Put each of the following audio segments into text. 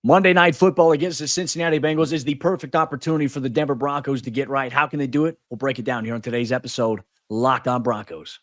Monday Night Football against the Cincinnati Bengals is the perfect opportunity for the Denver Broncos to get right. How can they do it? We'll break it down here on today's episode, Locked On Broncos.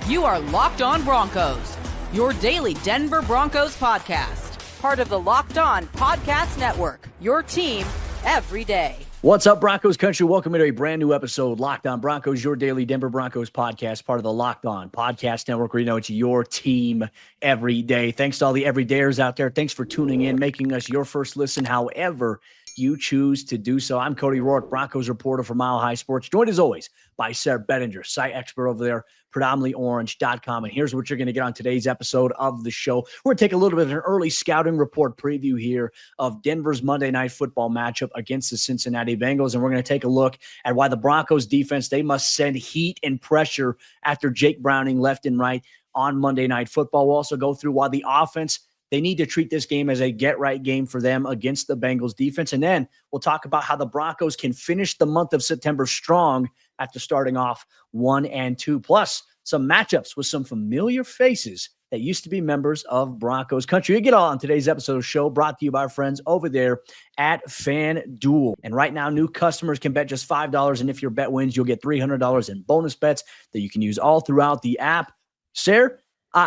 You are Locked On Broncos, your daily Denver Broncos podcast. Part of the Locked On Podcast Network, your team every day. What's up, Broncos Country? Welcome to a brand new episode, Locked On Broncos, your daily Denver Broncos podcast, part of the Locked On Podcast Network, where you know it's your team every day. Thanks to all the everydayers out there. Thanks for tuning in, making us your first listen, however you choose to do so. I'm Cody Roark, Broncos reporter for Mile High Sports, joined as always by Sayre Bedinger, site expert over there, predominantlyorange.com. And here's what you're going to get on today's episode of the show. We're going to take a little bit of an early scouting report preview here of Denver's Monday Night Football matchup against the Cincinnati Bengals. And we're going to take a look at why the Broncos defense, they must send heat and pressure after Jake Browning left and right on Monday Night Football. We'll also go through why the offense, they need to treat this game as a get-right game for them against the Bengals defense. And then we'll talk about how the Broncos can finish the month of September strong after starting off 1-2, plus some matchups with some familiar faces that used to be members of Broncos Country. You get all on today's episode of the show, brought to you by our friends over there at FanDuel. And right now, new customers can bet just $5, and if your bet wins, you'll get $300 in bonus bets that you can use all throughout the app. Sayre,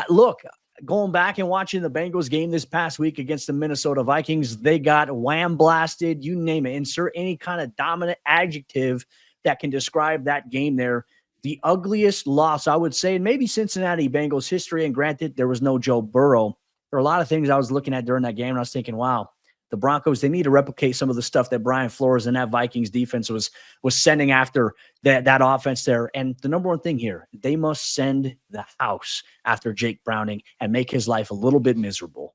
look, going back and watching the Bengals game this past week against the Minnesota Vikings, they got wham blasted, you name it. Insert any kind of dominant adjective that can describe that game there. The ugliest loss, I would say, in maybe Cincinnati Bengals history. And granted, there was no Joe Burrow. There are a lot of things I was looking at during that game, and I was thinking, wow, the Broncos, they need to replicate some of the stuff that Brian Flores and that Vikings defense was sending after that offense there. And the number one thing here, they must send the house after Jake Browning and make his life a little bit miserable.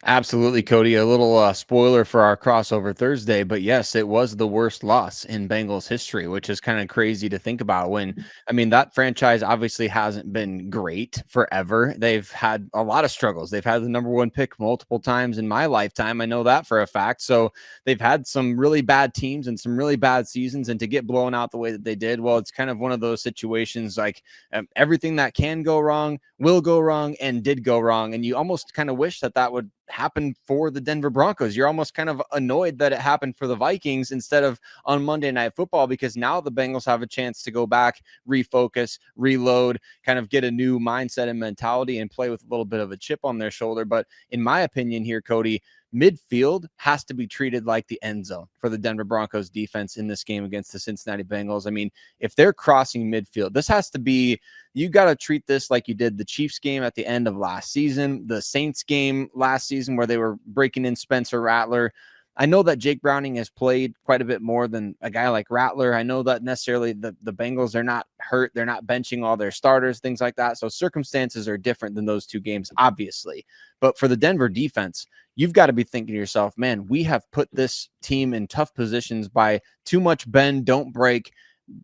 Absolutely, Cody. A little spoiler for our crossover Thursday, but yes, it was the worst loss in Bengals history, which is kind of crazy to think about that franchise obviously hasn't been great forever. They've had a lot of struggles. They've had the number one pick multiple times in my lifetime. I know that for a fact. So they've had some really bad teams and some really bad seasons, and to get blown out the way that they did, well, it's kind of one of those situations like everything that can go wrong will go wrong and did go wrong. And you almost kind of wish that would happen for the Denver Broncos. You're almost kind of annoyed that it happened for the Vikings instead of on Monday Night Football, because now the Bengals have a chance to go back, refocus, reload, kind of get a new mindset and mentality and play with a little bit of a chip on their shoulder. But in my opinion here, Cody, midfield has to be treated like the end zone for the Denver Broncos defense in this game against the Cincinnati Bengals. I mean, if they're crossing midfield, this has to be, you got to treat this like you did the Chiefs game at the end of last season, the Saints game last season where they were breaking in Spencer Rattler. I know that Jake Browning has played quite a bit more than a guy like Rattler. I know that necessarily the Bengals are not hurt. They're not benching all their starters, things like that. So circumstances are different than those two games, obviously. But for the Denver defense, you've got to be thinking to yourself, man, we have put this team in tough positions by too much bend, don't break.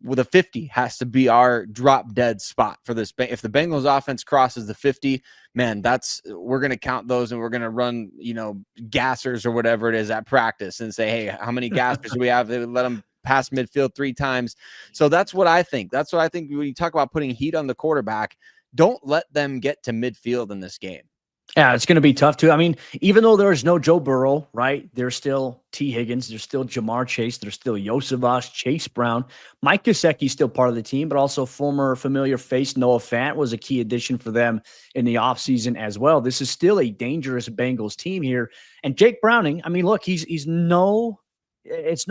With a 50 has to be our drop dead spot for this. If the Bengals offense crosses the 50, man, we're going to count those and we're going to run, gassers or whatever it is at practice and say, hey, how many gassers do we have? They would let them pass midfield 3 times. So that's what I think. That's what I think when you talk about putting heat on the quarterback, don't let them get to midfield in this game. Yeah, it's going to be tough too. I mean, even though there's no Joe Burrow, right? There's still T. Higgins. There's still Jamar Chase. There's still Yosevas, Chase Brown. Mike Gesicki's still part of the team, but also former familiar face Noah Fant was a key addition for them in the offseason as well. This is still a dangerous Bengals team here. And Jake Browning, I mean, look, it's no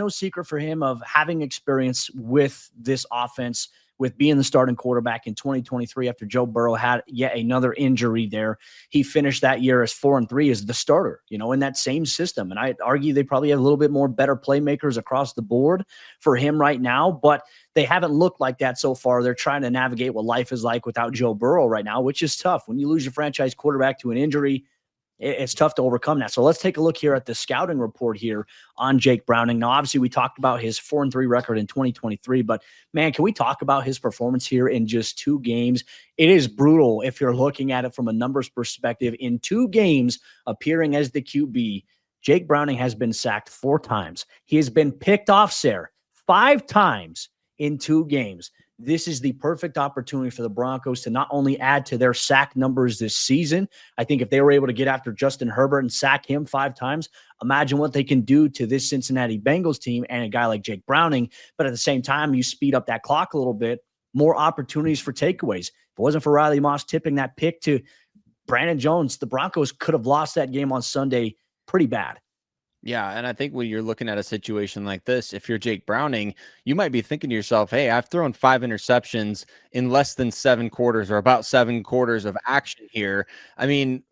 secret for him of having experience with this offense, with being the starting quarterback in 2023 after Joe Burrow had yet another injury there. He finished that year as 4-3 as the starter, in that same system. And I'd argue they probably have a little bit more better playmakers across the board for him right now, but they haven't looked like that so far. They're trying to navigate what life is like without Joe Burrow right now, which is tough. When you lose your franchise quarterback to an injury, it's tough to overcome that. So let's take a look here at the scouting report here on Jake Browning. Now, obviously, we talked about his 4-3 record in 2023, but man, can we talk about his performance here in just 2 games? It is brutal if you're looking at it from a numbers perspective. In 2 games appearing as the QB, Jake Browning has been sacked 4 times. He has been picked off, Sayre, 5 times in 2 games. this is the perfect opportunity for the Broncos to not only add to their sack numbers this season. I think if they were able to get after Justin Herbert and sack him 5 times, imagine what they can do to this Cincinnati Bengals team and a guy like Jake Browning. But at the same time, you speed up that clock a little bit, more opportunities for takeaways. If it wasn't for Riley Moss tipping that pick to Brandon Jones, the Broncos could have lost that game on Sunday pretty bad. Yeah, and I think when you're looking at a situation like this, if you're Jake Browning, you might be thinking to yourself, hey, I've thrown 5 interceptions in less than 7 quarters or about 7 quarters of action here. I mean,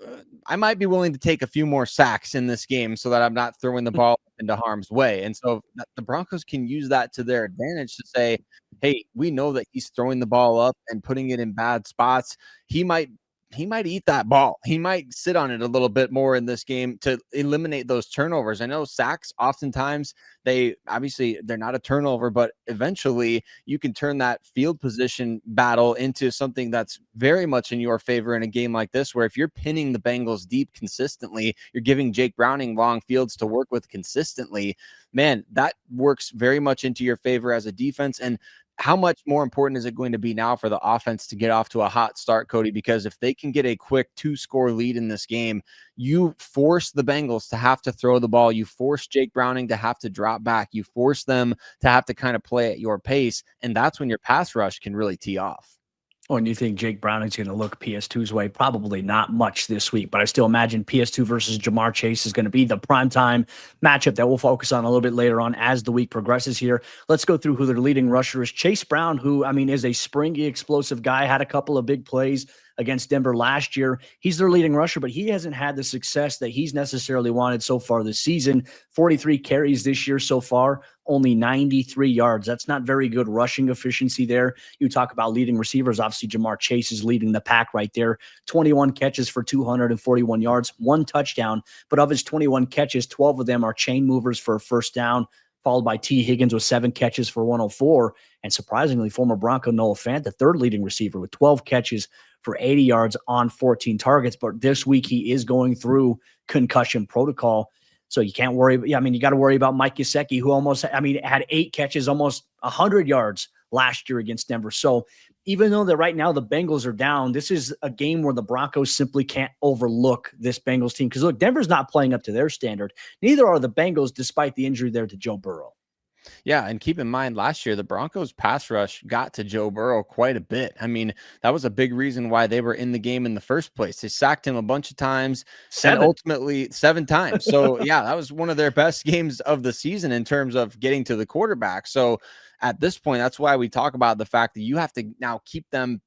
I might be willing to take a few more sacks in this game so that I'm not throwing the ball into harm's way. And so the Broncos can use that to their advantage to say, hey, we know that he's throwing the ball up and putting it in bad spots. He might eat that ball. He might sit on it a little bit more in this game to eliminate those turnovers. I know sacks oftentimes they're not a turnover, but eventually you can turn that field position battle into something that's very much in your favor in a game like this, where if you're pinning the Bengals deep consistently, you're giving Jake Browning long fields to work with consistently, man, that works very much into your favor as a defense. And how much more important is it going to be now for the offense to get off to a hot start, Cody? Because if they can get a quick 2-score lead in this game, you force the Bengals to have to throw the ball. You force Jake Browning to have to drop back. You force them to have to kind of play at your pace. And that's when your pass rush can really tee off. Or do you think Jake Browning's going to look PS2's way? Probably not much this week, but I still imagine PS2 versus Jamar Chase is going to be the primetime matchup that we'll focus on a little bit later on as the week progresses here. Let's go through who their leading rusher is. Chase Brown, who, is a springy, explosive guy, had a couple of big plays against Denver last year. He's their leading rusher, but he hasn't had the success that he's necessarily wanted so far this season. 43 carries this year so far, only 93 yards. That's not very good rushing efficiency there. You talk about leading receivers. Obviously, Jamar Chase is leading the pack right there. 21 catches for 241 yards, 1 touchdown. But of his 21 catches, 12 of them are chain movers for a first down, followed by T. Higgins with 7 catches for 104. And surprisingly, former Bronco Noah Fant, the third leading receiver, with 12 catches for 80 yards on 14 targets. But this week he is going through concussion protocol. So you can't worry. You got to worry about Mike Gesicki, who had 8 catches, almost 100 yards last year against Denver. So even though that right now the Bengals are down, this is a game where the Broncos simply can't overlook this Bengals team. Because look, Denver's not playing up to their standard. Neither are the Bengals, despite the injury there to Joe Burrow. Yeah, and keep in mind last year, the Broncos pass rush got to Joe Burrow quite a bit. That was a big reason why they were in the game in the first place. They sacked him a bunch of times, 7. and ultimately 7 times. So, yeah, that was one of their best games of the season in terms of getting to the quarterback. So, at this point, that's why we talk about the fact that you have to now keep them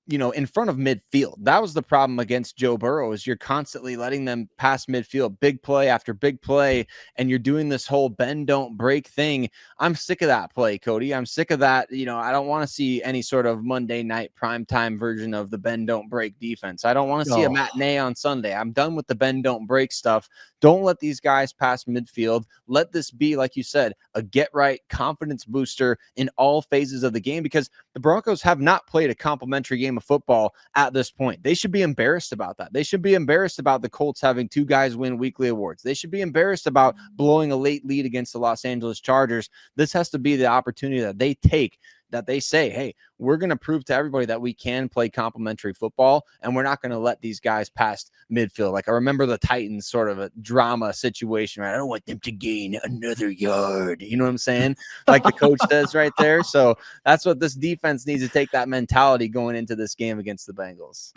in front of midfield. That was the problem against Joe Burrow, is you're constantly letting them pass midfield, big play after big play, and you're doing this whole bend, don't break thing. I'm sick of that play, Cody. I'm sick of that. I don't want to see any sort of Monday night primetime version of the bend, don't break defense. I don't want to see a matinee on Sunday. I'm done with the bend, don't break stuff. Don't let these guys pass midfield. Let this be, like you said, a get-right confidence booster in all phases of the game, because the Broncos have not played a complimentary game of football at this point. They should be embarrassed about that. They should be embarrassed about the Colts having 2 guys win weekly awards. They should be embarrassed about blowing a late lead against the Los Angeles Chargers. This has to be the opportunity that they take, that they say, hey, we're going to prove to everybody that we can play complimentary football, and we're not going to let these guys past midfield. Like, I remember the Titans sort of a drama situation, right? I don't want them to gain another yard. You know what I'm saying? Like the coach says right there. So that's what this defense needs to take, that mentality going into this game against the Bengals.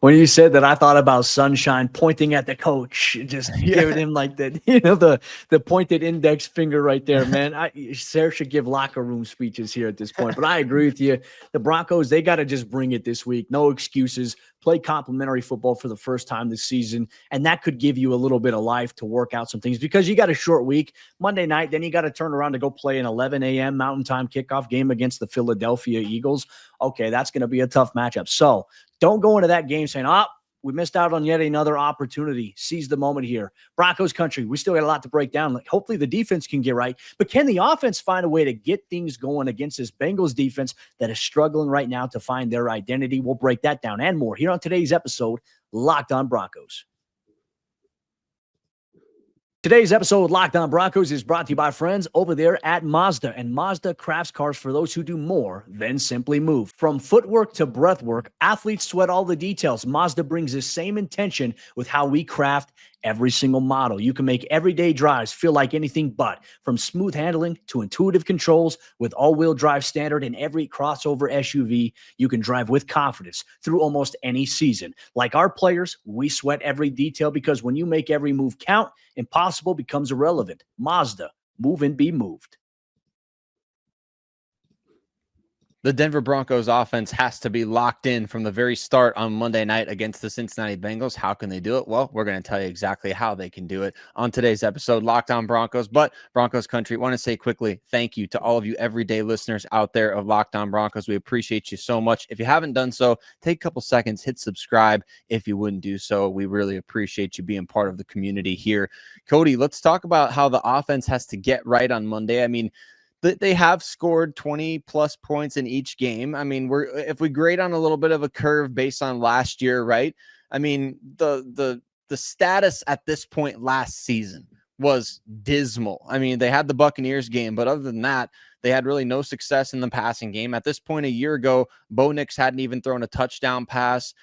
When you said that, I thought about Sunshine pointing at the coach, just giving him like that, the pointed index finger right there, man. Sayre should give locker room speeches here at this point, but I agree with you. The Broncos, they got to just bring it this week. No excuses. Play complimentary football for the first time this season, and that could give you a little bit of life to work out some things, because you got a short week, Monday night, then you got to turn around to go play an 11 a.m. Mountain Time kickoff game against the Philadelphia Eagles. Okay, that's going to be a tough matchup. So don't go into that game saying, we missed out on yet another opportunity. Seize the moment here. Broncos country, we still got a lot to break down. Hopefully the defense can get right, but can the offense find a way to get things going against this Bengals defense that is struggling right now to find their identity? We'll break that down and more here on today's episode, Locked On Broncos. Today's episode of Locked On Broncos is brought to you by friends over there at Mazda. And Mazda crafts cars for those who do more than simply move. From footwork to breathwork, athletes sweat all the details. Mazda brings the same intention with how we craft every single model. You can make everyday drives feel like anything but. From smooth handling to intuitive controls, with all-wheel drive standard in every crossover SUV, you can drive with confidence through almost any season. Like our players, we sweat every detail because when you make every move count, impossible becomes irrelevant. Mazda, move and be moved. The Denver Broncos offense has to be locked in from the very start on Monday night against the Cincinnati Bengals. How can they do it? Well, we're going to tell you exactly how they can do it on today's episode, Locked On Broncos. But Broncos Country, want to say quickly, thank you to all of you everyday listeners out there of Locked On Broncos. We appreciate you so much. If you haven't done so, take a couple seconds, hit subscribe if you wouldn't do so. We really appreciate you being part of the community here. Cody, let's talk about how the offense has to get right on Monday. I mean, they have scored 20 plus points in each game. I mean, if we grade on a little bit of a curve based on last year, right? I mean, the status at this point last season was dismal. I mean, they had the Buccaneers game, but other than that, they had really no success in the passing game. At this point a year ago, Bo Nix hadn't even thrown a touchdown pass.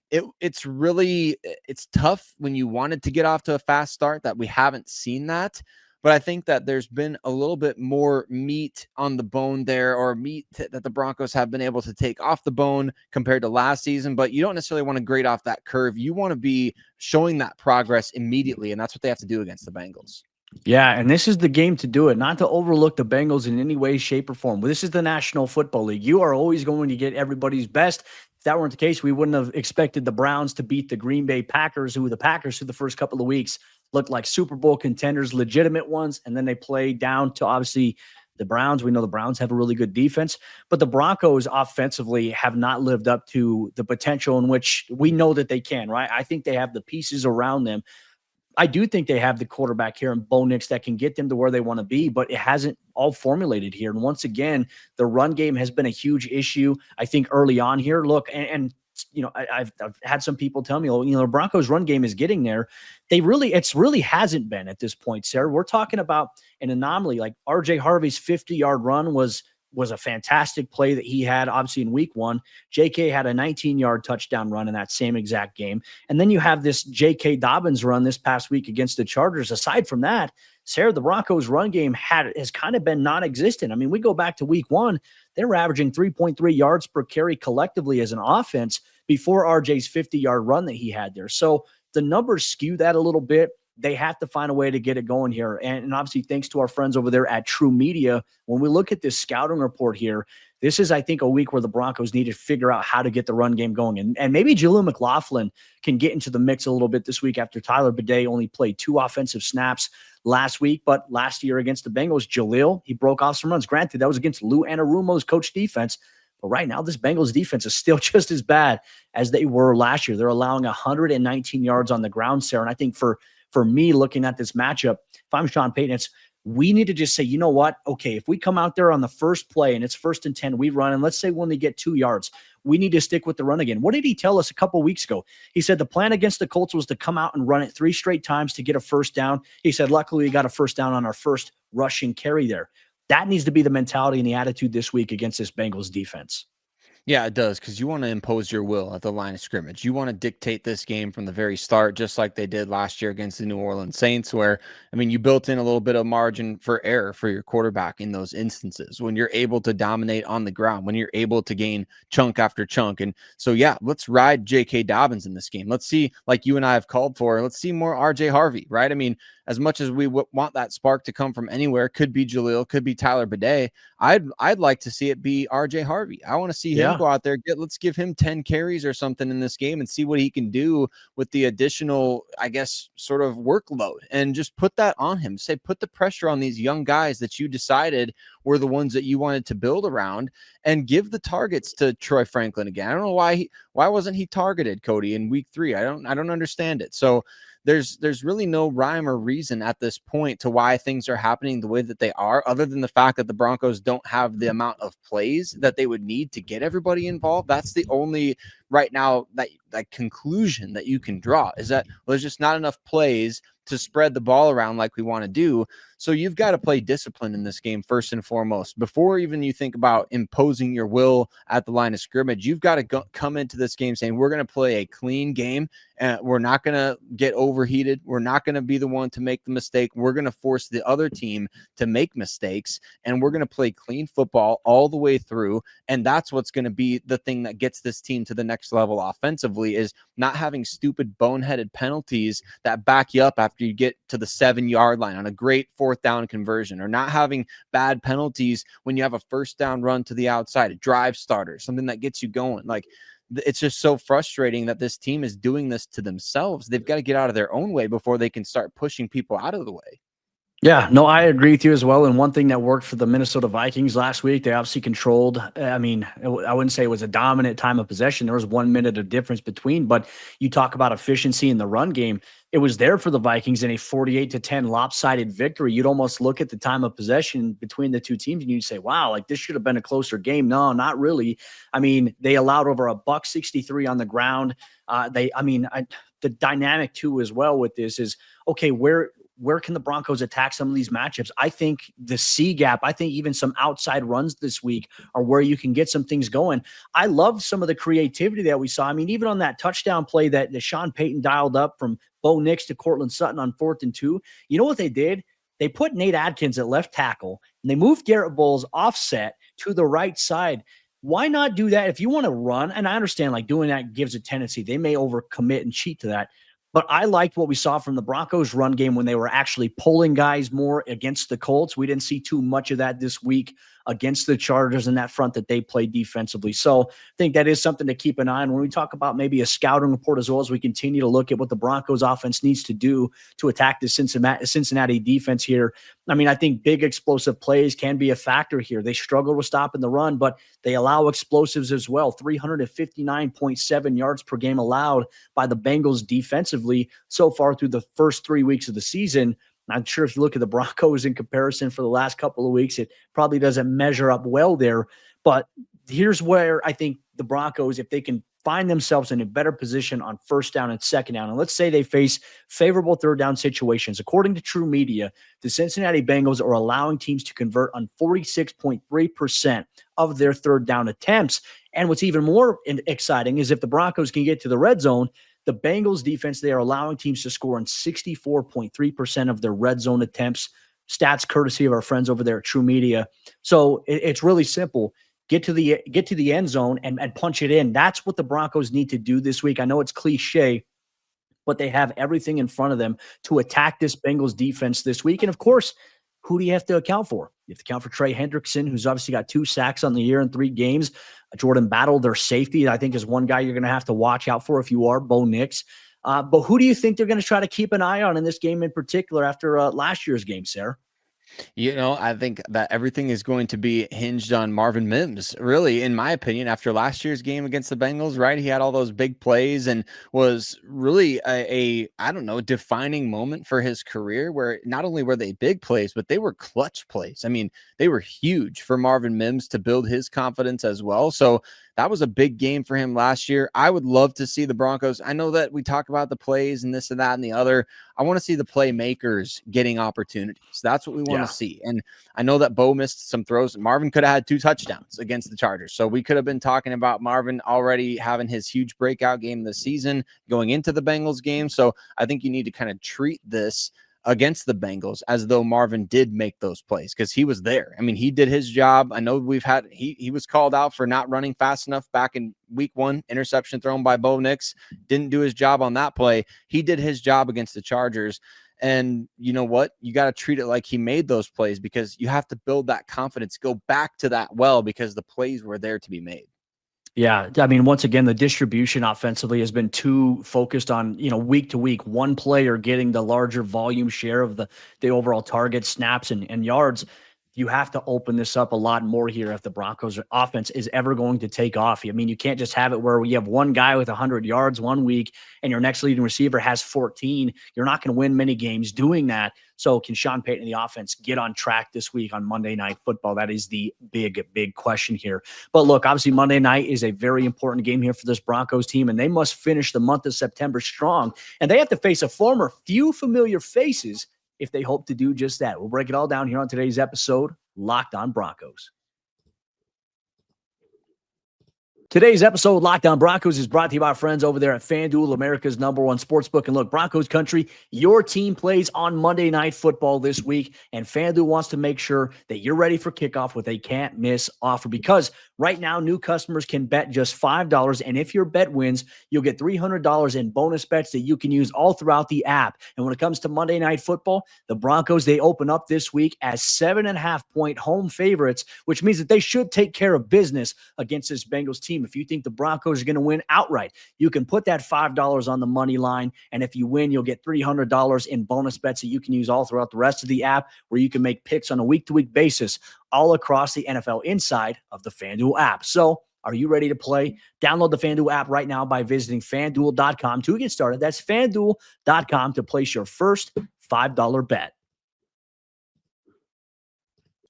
It's tough when you wanted to get off to a fast start that we haven't seen that. But I think that there's been a little bit more meat on the bone there, or meat that the Broncos have been able to take off the bone compared to last season. But you don't necessarily want to grade off that curve. You want to be showing that progress immediately, and that's what they have to do against the Bengals. Yeah, and this is the game to do it, not to overlook the Bengals in any way, shape, or form. This is the National Football League. You are always going to get everybody's best. If that weren't the case, we wouldn't have expected the Browns to beat the Green Bay Packers, who the Packers through the first couple of weeks looked like Super Bowl contenders, legitimate ones, and then they play down to obviously the Browns. We know the Browns have a really good defense, but the Broncos offensively have not lived up to the potential in which we know that they can, right? I think they have the pieces around them. I do think they have the quarterback here in Bo Nix that can get them to where they want to be, but it hasn't all formulated here. And once again, the run game has been a huge issue, I think, early on here. Look, and you know, I've had some people tell me, you know, the Broncos run game is getting there. It's really hasn't been at this point, Sarah. We're talking about an anomaly. Like RJ Harvey's 50-yard run was a fantastic play that he had, obviously, in week one. JK had a 19-yard touchdown run in that same exact game. And then you have this JK Dobbins run this past week against the Chargers. Aside from that, Sarah, the Broncos run game has kind of been non-existent. I mean, we go back to week one, they were averaging 3.3 yards per carry collectively as an offense before RJ's 50-yard run that he had there. So the numbers skew that a little bit. They have to find a way to get it going here. And obviously, thanks to our friends over there at True Media, when we look at this scouting report here, this is, I think, a week where the Broncos need to figure out how to get the run game going. And maybe Jaleel McLaughlin can get into the mix a little bit this week after Tyler Bidet only played 2 offensive snaps last week. But last year against the Bengals, Jaleel, he broke off some runs. Granted, that was against Lou Anarumo's coach defense. But right now, this Bengals defense is still just as bad as they were last year. They're allowing 119 yards on the ground, Sarah. And I think for me, looking at this matchup, if I'm Sean Payton, we need to just say, you know what? Okay, if we come out there on the first play and it's 1st and 10, we run, and let's say when they get 2 yards, we need to stick with the run again. What did he tell us a couple weeks ago? He said the plan against the Colts was to come out and run it 3 straight times to get a first down. He said, luckily, we got a first down on our first rushing carry there. That needs to be the mentality and the attitude this week against this Bengals defense. Yeah, it does, because you want to impose your will at the line of scrimmage. You want to dictate this game from the very start, just like they did last year against the New Orleans Saints, where, I mean, you built in a little bit of margin for error for your quarterback in those instances when you're able to dominate on the ground, when you're able to gain chunk after chunk. And so, yeah, let's ride J.K. Dobbins in this game. Let's see, like you and I have called for, let's see more R.J. Harvey, right? I mean, as much as we want that spark to come from anywhere, could be Jaleel, could be Tyler Bidet, I'd like to see it be R.J. Harvey. I want to see him go out there, let's give him 10 carries or something in this game and see what he can do with the additional, I guess, sort of workload, and just put that on him. Say, put the pressure on these young guys that you decided were the ones that you wanted to build around, and give the targets to Troy Franklin again. I don't know why wasn't he targeted, Cody, in week 3? I don't understand it. So there's really no rhyme or reason at this point to why things are happening the way that they are, other than the fact that the Broncos don't have the amount of plays that they would need to get everybody involved. That's the only right now that conclusion that you can draw, is that there's just not enough plays to spread the ball around like we want to do. So you've got to play discipline in this game first and foremost. Before even you think about imposing your will at the line of scrimmage, you've got to come into this game saying we're going to play a clean game. We're not going to get overheated. We're not going to be the one to make the mistake. We're going to force the other team to make mistakes, and we're going to play clean football all the way through. And that's what's going to be the thing that gets this team to the next level offensively, is not having stupid boneheaded penalties that back you up after you get to the 7-yard line on a great fourth down conversion, or not having bad penalties when you have a first down run to the outside, a drive starter, something that gets you going. Like, it's just so frustrating that this team is doing this to themselves. They've got to get out of their own way before they can start pushing people out of the way. Yeah, no, I agree with you as well. And one thing that worked for the Minnesota Vikings last week, they obviously controlled. I mean, I wouldn't say it was a dominant time of possession. There was 1 minute of difference between, but you talk about efficiency in the run game. It was there for the Vikings in a 48-10 lopsided victory. You'd almost look at the time of possession between the two teams and you'd say, wow, like this should have been a closer game. No, not really. I mean, they allowed over $163 on the ground. The dynamic too as well with this is, okay, where can the Broncos attack some of these matchups? I think the C gap, I think even some outside runs this week are where you can get some things going. I love some of the creativity that we saw. I mean, even on that touchdown play that Sean Payton dialed up from Bo Nix to Cortland Sutton on 4th and 2, you know what they did? They put Nate Adkins at left tackle, and they moved Garrett Bowles offset to the right side. Why not do that if you want to run? And I understand like doing that gives a tendency. They may overcommit and cheat to that. But I liked what we saw from the Broncos run game when they were actually pulling guys more against the Colts. We didn't see too much of that this week against the Chargers in that front that they played defensively. So I think that is something to keep an eye on when we talk about maybe a scouting report as well, as we continue to look at what the Broncos offense needs to do to attack the Cincinnati defense here. I mean, I think big explosive plays can be a factor here. They struggle with stopping the run, but they allow explosives as well. 359.7 yards per game allowed by the Bengals defensively so far through the first 3 weeks of the season. I'm sure if you look at the Broncos in comparison for the last couple of weeks, it probably doesn't measure up well there. But here's where I think the Broncos, if they can find themselves in a better position on first down and second down, and let's say they face favorable third down situations. According to True Media, the Cincinnati Bengals are allowing teams to convert on 46.3% of their third down attempts. And what's even more exciting is if the Broncos can get to the red zone, the Bengals defense, they are allowing teams to score on 64.3% of their red zone attempts. Stats courtesy of our friends over there at True Media. So it's really simple. Get to the end zone and punch it in. That's what the Broncos need to do this week. I know it's cliche, but they have everything in front of them to attack this Bengals defense this week. And of course, who do you have to account for? You have to account for Trey Hendrickson, who's obviously got 2 sacks on the year in 3 games. Jordan Battle, their safety, I think is one guy you're going to have to watch out for if you are Bo Nix. But who do you think they're going to try to keep an eye on in this game in particular after last year's game, Sayre? You know, I think that everything is going to be hinged on Marvin Mims, really, in my opinion, after last year's game against the Bengals, right? He had all those big plays and was really a I don't know, defining moment for his career, where not only were they big plays, but they were clutch plays. I mean, they were huge for Marvin Mims to build his confidence as well. So that was a big game for him last year. I would love to see the Broncos. I know that we talk about the plays and this and that and the other. I want to see the playmakers getting opportunities. That's what we want to see. And I know that Bo missed some throws. Marvin could have had 2 touchdowns against the Chargers. So we could have been talking about Marvin already having his huge breakout game this season going into the Bengals game. So I think you need to kind of treat this against the Bengals as though Marvin did make those plays, because he was there. I mean, he did his job. I know he was called out for not running fast enough back in week 1, interception thrown by Bo Nix. Didn't do his job on that play. He did his job against the Chargers. And you know what? You got to treat it like he made those plays, because you have to build that confidence, go back to that well, because the plays were there to be made. Yeah, I mean, once again, the distribution offensively has been too focused on, week to week, one player getting the larger volume share of the overall target snaps and yards. you have to open this up a lot more here if the Broncos offense is ever going to take off. I mean, you can't just have it where you have one guy with 100 yards one week and your next leading receiver has 14. You're not going to win many games doing that. So can Sean Payton and the offense get on track this week on Monday Night Football? That is the big question here. But look, obviously Monday night is a very important game here for this Broncos team, and they must finish the month of September strong. And they have to face a former few familiar faces if they hope to do just that. We'll break it all down here on today's episode, Locked On Broncos. Today's episode, Locked On Broncos, is brought to you by our friends over there at FanDuel, America's #1 sportsbook. And look, Broncos Country, your team plays on Monday Night Football this week, and FanDuel wants to make sure that you're ready for kickoff with a can't-miss offer, because right now, new customers can bet just $5, and if your bet wins, you'll get $300 in bonus bets that you can use all throughout the app. And when it comes to Monday Night Football, the Broncos, they open up this week as 7.5-point home favorites, which means that they should take care of business against this Bengals team. If you think the Broncos are going to win outright, you can put that $5 on the money line, and if you win, you'll get $300 in bonus bets that you can use all throughout the rest of the app, where you can make picks on a week-to-week basis all across the NFL inside of the FanDuel app. So are you ready to play? Download the FanDuel app right now by visiting FanDuel.com to get started. That's FanDuel.com to place your first $5 bet.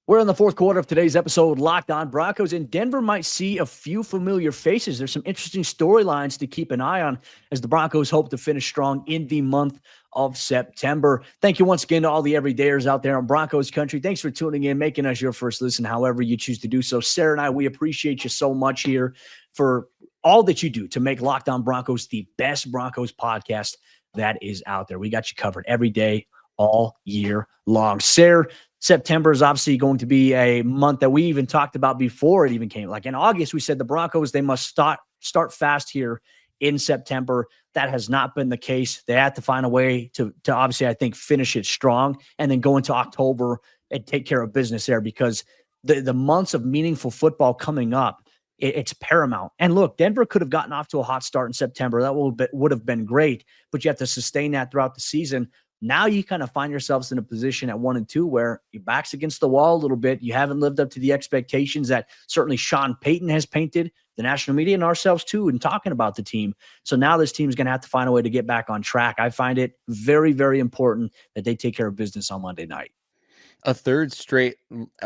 We're in the fourth quarter of today's episode, Locked On Broncos, and Denver might see a few familiar faces. There's some interesting storylines to keep an eye on as the Broncos hope to finish strong in the month of September. Thank you once again to all the everydayers out there on Broncos Country. Thanks for tuning in, making us your first listen, however you choose to do so. Sayre and I, we appreciate you so much here for all that you do to make Locked On Broncos the best Broncos podcast that is out there. We got you covered every day, all year long. Sayre, September is obviously going to be a month that we even talked about before it even came. Like in August, we said the Broncos, they must start fast here in September. That has not been the case. They had to find a way to obviously, I think, finish it strong and then go into October and take care of business there, because the months of meaningful football coming up, it's paramount. And look, Denver could have gotten off to a hot start in September. That would have been great, but you have to sustain that throughout the season. Now you kind of find yourselves in a position at 1-2 where your back's against the wall a little bit. You haven't lived up to the expectations that certainly Sean Payton has painted, the national media and ourselves too, in talking about the team. So now this team is going to have to find a way to get back on track. I find it very, very important that they take care of business on Monday night. A third straight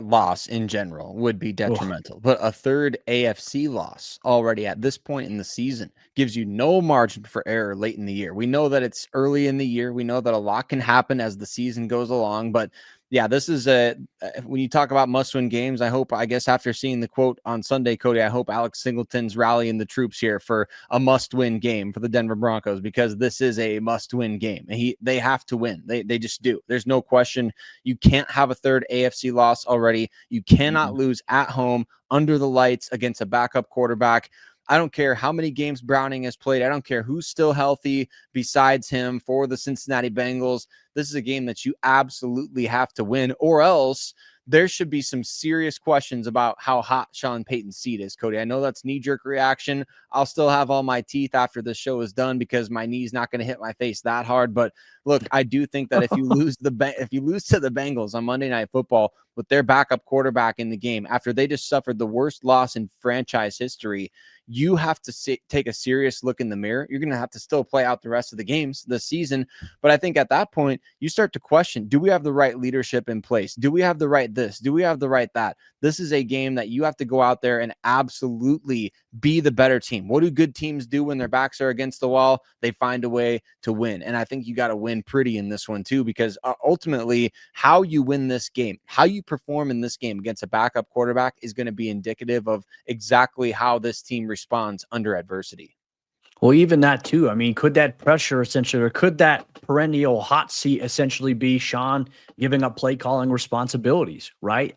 loss in general would be detrimental, but a third AFC loss already at this point in the season gives you no margin for error late in the year. We know that it's early in the year. We know that a lot can happen as the season goes along, but yeah, this is when you talk about must-win games, I guess after seeing the quote on Sunday, Cody, I hope Alex Singleton's rallying the troops here for a must-win game for the Denver Broncos, because this is a must-win game. They have to win. They just do. There's no question. You can't have a third AFC loss already. You cannot lose at home under the lights against a backup quarterback. I don't care how many games Browning has played. I don't care who's still healthy besides him for the Cincinnati Bengals. This is a game that you absolutely have to win, or else there should be some serious questions about how hot Sean Payton's seat is, Cody. I know that's knee-jerk reaction. I'll still have all my teeth after this show is done because my knee's not going to hit my face that hard. But look, I do think that if you lose to the Bengals on Monday Night Football with their backup quarterback in the game after they just suffered the worst loss in franchise history, you have to take a serious look in the mirror. You're going to have to still play out the rest of the games this season. But I think at that point, you start to question, do we have the right leadership in place? Do we have the right this? Do we have the right that? This is a game that you have to go out there and absolutely be the better team. What do good teams do when their backs are against the wall? They find a way to win. And I think you got to win pretty in this one too, because ultimately how you win this game, how you perform in this game against a backup quarterback is going to be indicative of exactly how this team responds under adversity. Well, even that too. I mean, could that pressure essentially, or could that perennial hot seat essentially be Sean giving up play calling responsibilities, right?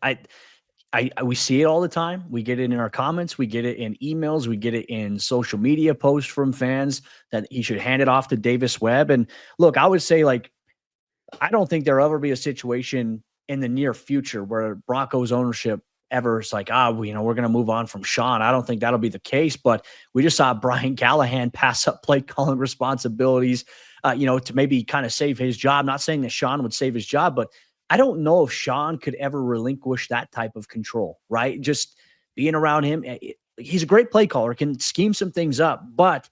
We see it all the time. We get it in our comments. We get it in emails. We get it in social media posts from fans that he should hand it off to Davis Webb. And look, I would say, like, I don't think there'll ever be a situation in the near future where Broncos ownership ever is like, we're going to move on from Sean. I don't think that'll be the case, but we just saw Brian Callahan pass up play calling responsibilities, to maybe kind of save his job. Not saying that Sean would save his job, but I don't know if Sean could ever relinquish that type of control, right? Just being around him. He's a great play caller, can scheme some things up, but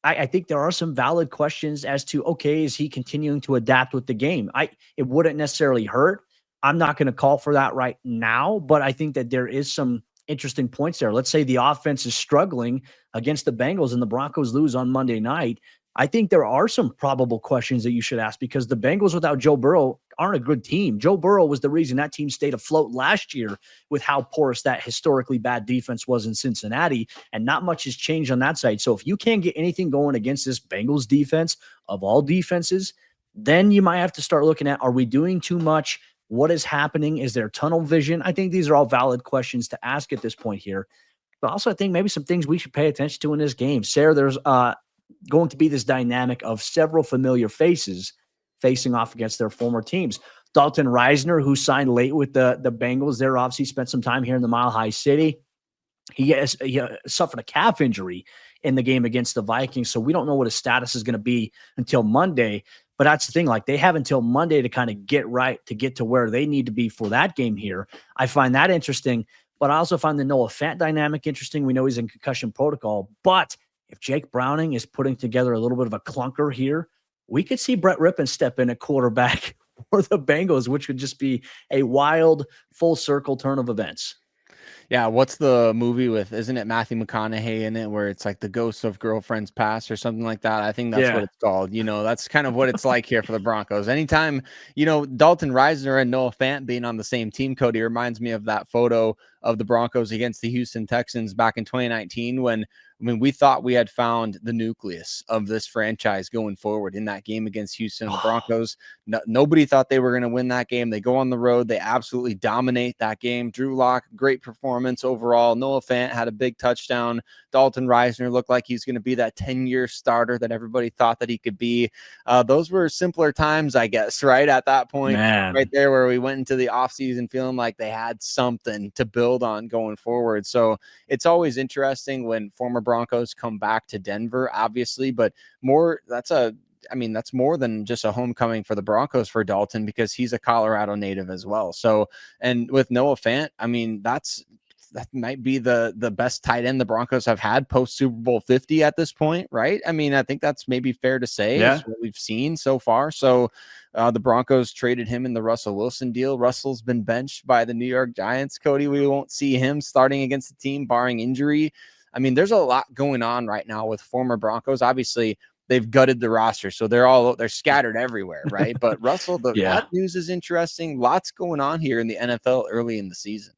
I think there are some valid questions as to, okay, is he continuing to adapt with the game? It wouldn't necessarily hurt. I'm not going to call for that right now, but I think that there is some interesting points there. Let's say the offense is struggling against the Bengals and the Broncos lose on Monday night. I think there are some probable questions that you should ask because the Bengals without Joe Burrow aren't a good team. Joe Burrow was the reason that team stayed afloat last year with how porous that historically bad defense was in Cincinnati, and not much has changed on that side. So if you can't get anything going against this Bengals defense of all defenses, then you might have to start looking at, are we doing too much? What is happening? Is there tunnel vision? I think these are all valid questions to ask at this point here. But also, I think maybe some things we should pay attention to in this game. Sayre, there's going to be this dynamic of several familiar faces facing off against their former teams. Dalton Risner, who signed late with the Bengals, there obviously spent some time here in the Mile High City. He suffered a calf injury in the game against the Vikings, so we don't know what his status is going to be until Monday. But that's the thing, like they have until Monday to kind of get right, to get to where they need to be for that game here. I find that interesting, but I also find the Noah Fant dynamic interesting. We know he's in concussion protocol, but if Jake Browning is putting together a little bit of a clunker here, we could see Brett Rippon step in at quarterback for the Bengals, which would just be a wild full circle turn of events. Yeah, what's the movie with, isn't it Matthew McConaughey in it, where it's like the ghost of girlfriend's past or something like that? I think that's what it's called. That's kind of what it's like here for the Broncos. Anytime, Dalton Risner and Noah Fant being on the same team, Cody, reminds me of that photo of the Broncos against the Houston Texans back in 2019 when we thought we had found the nucleus of this franchise going forward in that game against Houston. The Broncos, nobody thought they were going to win that game. They go on the road. They absolutely dominate that game. Drew Lock, great performance overall. Noah Fant had a big touchdown. Dalton Risner looked like he's going to be that 10-year starter that everybody thought that he could be. Those were simpler times, I guess, right at that point, right there where we went into the offseason feeling like they had something to build on going forward. So it's always interesting when former Broncos come back to Denver, obviously, but that's more than just a homecoming for the Broncos for Dalton, because he's a Colorado native as well. So, and with Noah Fant, that might be the best tight end the Broncos have had post Super Bowl 50 at this point, right? I think that's maybe fair to say. Yeah. What we've seen so far. So the Broncos traded him in the Russell Wilson deal. Russell's been benched by the New York Giants, Cody. We won't see him starting against the team barring injury. There's a lot going on right now with former Broncos. Obviously, they've gutted the roster, so they're scattered everywhere, right? But Russell, that news is interesting. Lots going on here in the NFL early in the season.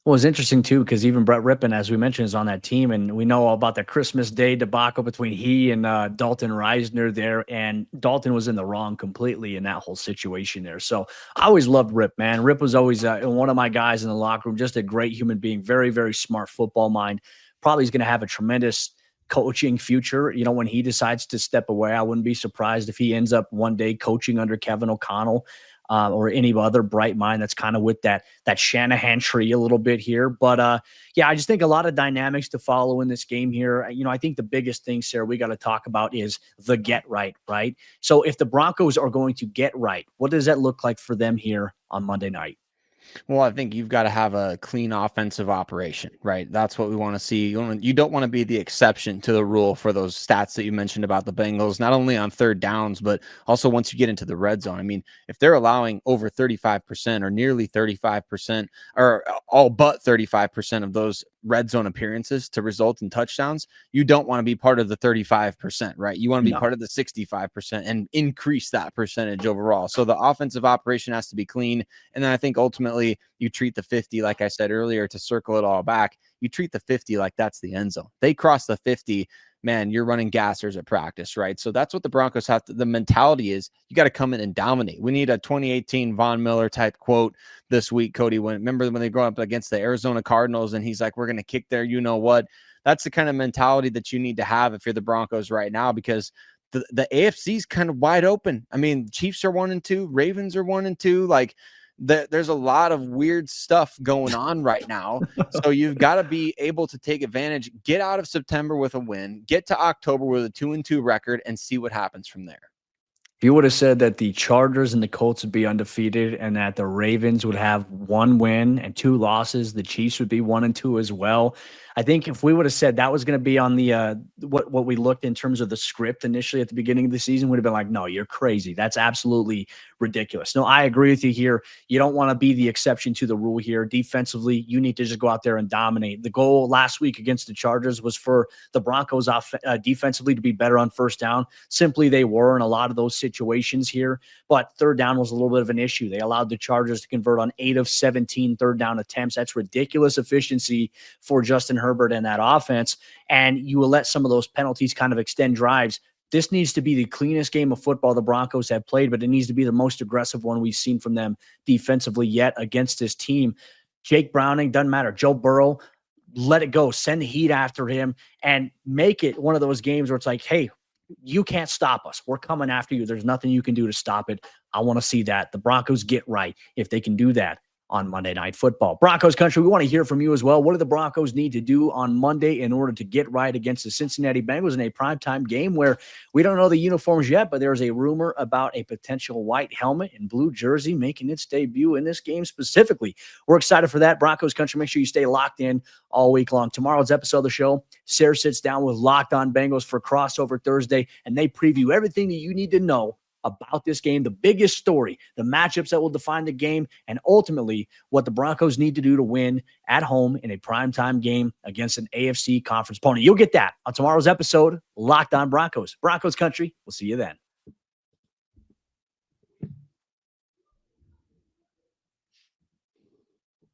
Well, it's interesting too, because even Brett Rippon, as we mentioned, is on that team, and we know all about the Christmas Day debacle between he and Dalton Risner there, and Dalton was in the wrong completely in that whole situation there. So I always loved Rip, man. Rip was always one of my guys in the locker room, just a great human being, very, very smart football mind. Probably is going to have a tremendous coaching future. When he decides to step away, I wouldn't be surprised if he ends up one day coaching under Kevin O'Connell or any other bright mind that's kind of with that Shanahan tree a little bit here. But I just think a lot of dynamics to follow in this game here. I think the biggest thing, Sayre, we got to talk about is the get right, right? So if the Broncos are going to get right, what does that look like for them here on Monday night? Well, I think you've got to have a clean offensive operation, right? That's what we want to see. You don't want to be the exception to the rule for those stats that you mentioned about the Bengals, not only on third downs, but also once you get into the red zone. If they're allowing over 35% or nearly 35% or all but 35% of those red zone appearances to result in touchdowns, you don't want to be part of the 35%, right? You want to be part of the 65% and increase that percentage overall. So the offensive operation has to be clean. And then I think ultimately you treat the 50, like I said earlier, to circle it all back, you treat the 50 like that's the end zone. They cross the 50, man, you're running gassers at practice, right? So that's what the Broncos have to, the mentality is you got to come in and dominate. We need a 2018 Von Miller type quote this week, Cody. Remember when they go up against the Arizona Cardinals and he's like, we're going to kick their, what? That's the kind of mentality that you need to have if you're the Broncos right now, because the AFC is kind of wide open. Chiefs are 1-2, Ravens are 1-2. There's a lot of weird stuff going on right now. So you've got to be able to take advantage, get out of September with a win, get to October with a 2-2 record, and see what happens from there. If you would have said that the Chargers and the Colts would be undefeated and that the Ravens would have 1 win and 2 losses, the Chiefs would be 1 and 2 as well. I think if we would have said that was going to be on the what we looked in terms of the script initially at the beginning of the season, would have been like, no, you're crazy. That's absolutely ridiculous. No, I agree with you here. You don't want to be the exception to the rule here. Defensively, you need to just go out there and dominate. The goal last week against the Chargers was for the Broncos defensively to be better on first down. Simply, they were in a lot of those situations here, but third down was a little bit of an issue. They allowed the Chargers to convert on 8 of 17 third down attempts. That's ridiculous efficiency for Justin Herbert and that offense, and you will let some of those penalties kind of extend drives. This needs to be the cleanest game of football the Broncos have played, but it needs to be the most aggressive one we've seen from them defensively yet against this team. Jake Browning, doesn't matter. Joe Burrow, let it go. Send the heat after him and make it one of those games where it's like, hey, you can't stop us. We're coming after you. There's nothing you can do to stop it. I want to see that. The Broncos get right if they can do that on Monday Night Football. Broncos Country, we want to hear from you as well. What do the Broncos need to do on Monday in order to get right against the Cincinnati Bengals in a primetime game where we don't know the uniforms yet, but there's a rumor about a potential white helmet and blue jersey making its debut in this game specifically. We're excited for that. Broncos Country, make sure you stay locked in all week long. Tomorrow's episode of the show, Sayre sits down with Locked On Bengals for Crossover Thursday, and they preview everything that you need to know about this game, the biggest story, the matchups that will define the game, and ultimately what the Broncos need to do to win at home in a primetime game against an AFC conference opponent. You'll get that on tomorrow's episode, Locked On Broncos. Broncos Country, we'll see you then.